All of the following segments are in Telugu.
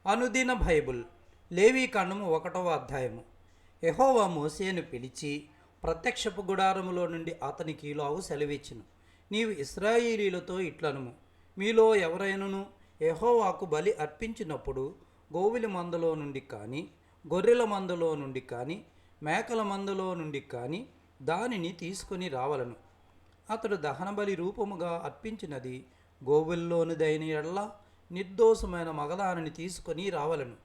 అనుదిన బైబుల్ లేవీకాండము 1వ అధ్యాయము. యెహోవా మోషేను పిలిచి ప్రత్యక్షపు గుడారములో నుండి అతనికి ఇలాగు సెలవిచ్చెను. నీవు ఇశ్రాయేలీయులతో ఇట్లనుము, మీలో ఎవరైనను యెహోవాకు బలి అర్పించినప్పుడు గోవుల మందలో నుండి కానీ, గొర్రెల మందలో నుండి కానీ, మేకల మందలో నుండి కానీ దానిని తీసుకొని రావలను. అతడు దహనబలి రూపముగా అర్పించినది గోవుల్లోనిదైన ఎడల నిర్దోషమైన మగదానిని తీసుకొని రావలను.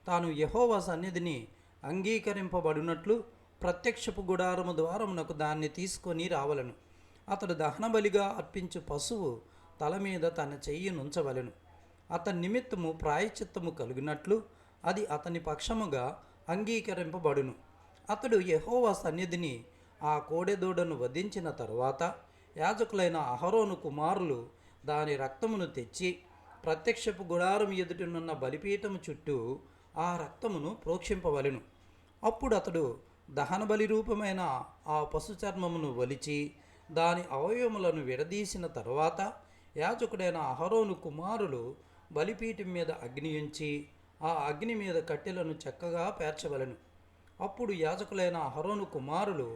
తాను యెహోవా సన్నిధిని అంగీకరింపబడినట్లు ప్రత్యక్షపు గుడారము ద్వారమునకు దాన్ని తీసుకొని రావలను. అతడు దహనబలిగా అర్పించు పశువు తల మీద తన చెయ్యి నుంచవలెను. అతని నిమిత్తము ప్రాయశ్చిత్తము కలిగినట్లు అది అతని పక్షముగా అంగీకరింపబడును. అతడు యెహోవా సన్నిధిని ఆ కోడెదూడను వధించిన తరువాత యాజకులైన అహరోను కుమారులు దాని రక్తమును తెచ్చి ప్రత్యక్షపు గుడారం ఎదుటనున్న బలిపీఠము చుట్టూ ఆ రక్తమును ప్రోక్షింపవలెను. అప్పుడు అతడు దహనబలి రూపమైన ఆ పశు చర్మమును ఒలిచి దాని అవయవములను విడదీసిన తరువాత యాజకుడైన అహరోను కుమారులు బలిపీఠం మీద అగ్ని ఉంచి ఆ అగ్ని మీద కట్టెలను చక్కగా పేర్చవలెను. అప్పుడు యాజకులైన అహరోను కుమారులు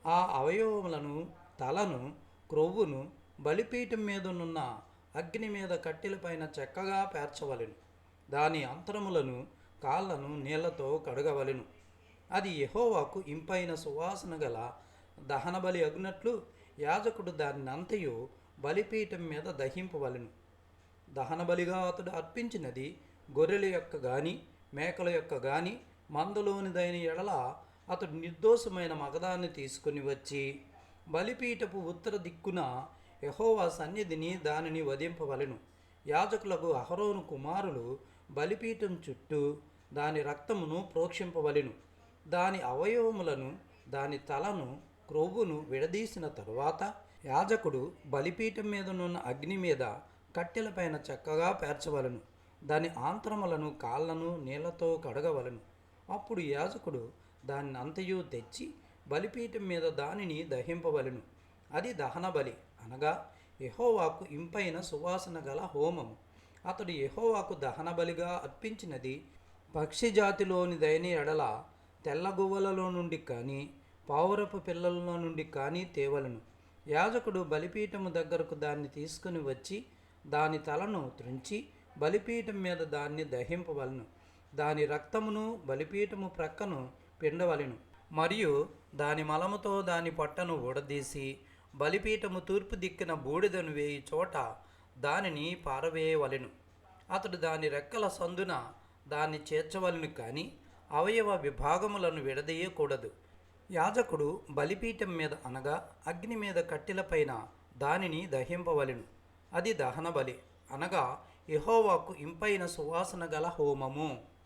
ఆ అవయవములను, తలను, క్రొవ్వును బలిపీఠం మీదనున్న అగ్ని మీద కట్టెలపైన చక్కగా పేర్చవలెను. దాని అంతరములను, కాళ్ళను నీళ్లతో కడగవలెను. అది యెహోవాకు ఇంపైన సువాసన గల దహనబలి అగునట్లు యాజకుడు దానినంతయు బలిపీఠం మీద దహింపవలెను. దహనబలిగా అతడు అర్పించినది గొర్రెల యొక్క గాని, మేకల యొక్క గాని మందలోనిదైన ఎడల అతడు నిర్దోషమైన మగదాన్ని తీసుకుని వచ్చి బలిపీఠపు ఉత్తర దిక్కున యెహోవా సన్నిధిని దానిని వధింపవలెను. యాజకులకు అహరోను కుమారులు బలిపీఠం చుట్టూ దాని రక్తమును ప్రోక్షింపవలెను. దాని అవయవములను, దాని తలను, క్రొవ్వును విడదీసిన తరువాత యాజకుడు బలిపీఠం మీదనున్న అగ్ని మీద కట్టెలపైన చక్కగా పేర్చవలెను. దాని ఆంత్రములను, కాళ్ళను నీళ్లతో కడగవలెను. అప్పుడు యాజకుడు దాన్ని అంతయు తెచ్చి బలిపీఠం మీద దానిని దహింపవలెను. అది దహనబలి, అనగా యెహోవాకు ఇంపైన సువాసన గల హోమము. అతడు యెహోవాకు దహనబలిగా అర్పించినది పక్షి జాతిలోనిదైన ఎడల తెల్లగువ్వలలో నుండి కానీ, పావురపు పిల్లలలో నుండి కానీ తేవలను. యాజకుడు బలిపీఠము దగ్గరకు దాన్ని తీసుకుని వచ్చి దాని తలను త్రుంచి బలిపీఠం మీద దాన్ని దహింపవలను. దాని రక్తమును బలిపీఠము ప్రక్కను పిండవలెను. మరియు దాని మలముతో దాని పొట్టను ఊడదీసి బలిపీఠము తూర్పు దిక్కున బూడిదను వేయి చోట దానిని పారవేయవలెను. అతడు దాని రెక్కల సందున దాన్ని చేర్చవలెను, కానీ అవయవ విభాగములను విడదీయకూడదు. యాజకుడు బలిపీఠం మీద, అనగా అగ్ని మీద కట్టెలపైన దానిని దహింపవలెను. అది దహనబలి, అనగా యెహోవాకు ఇంపైన సువాసన గల హోమము.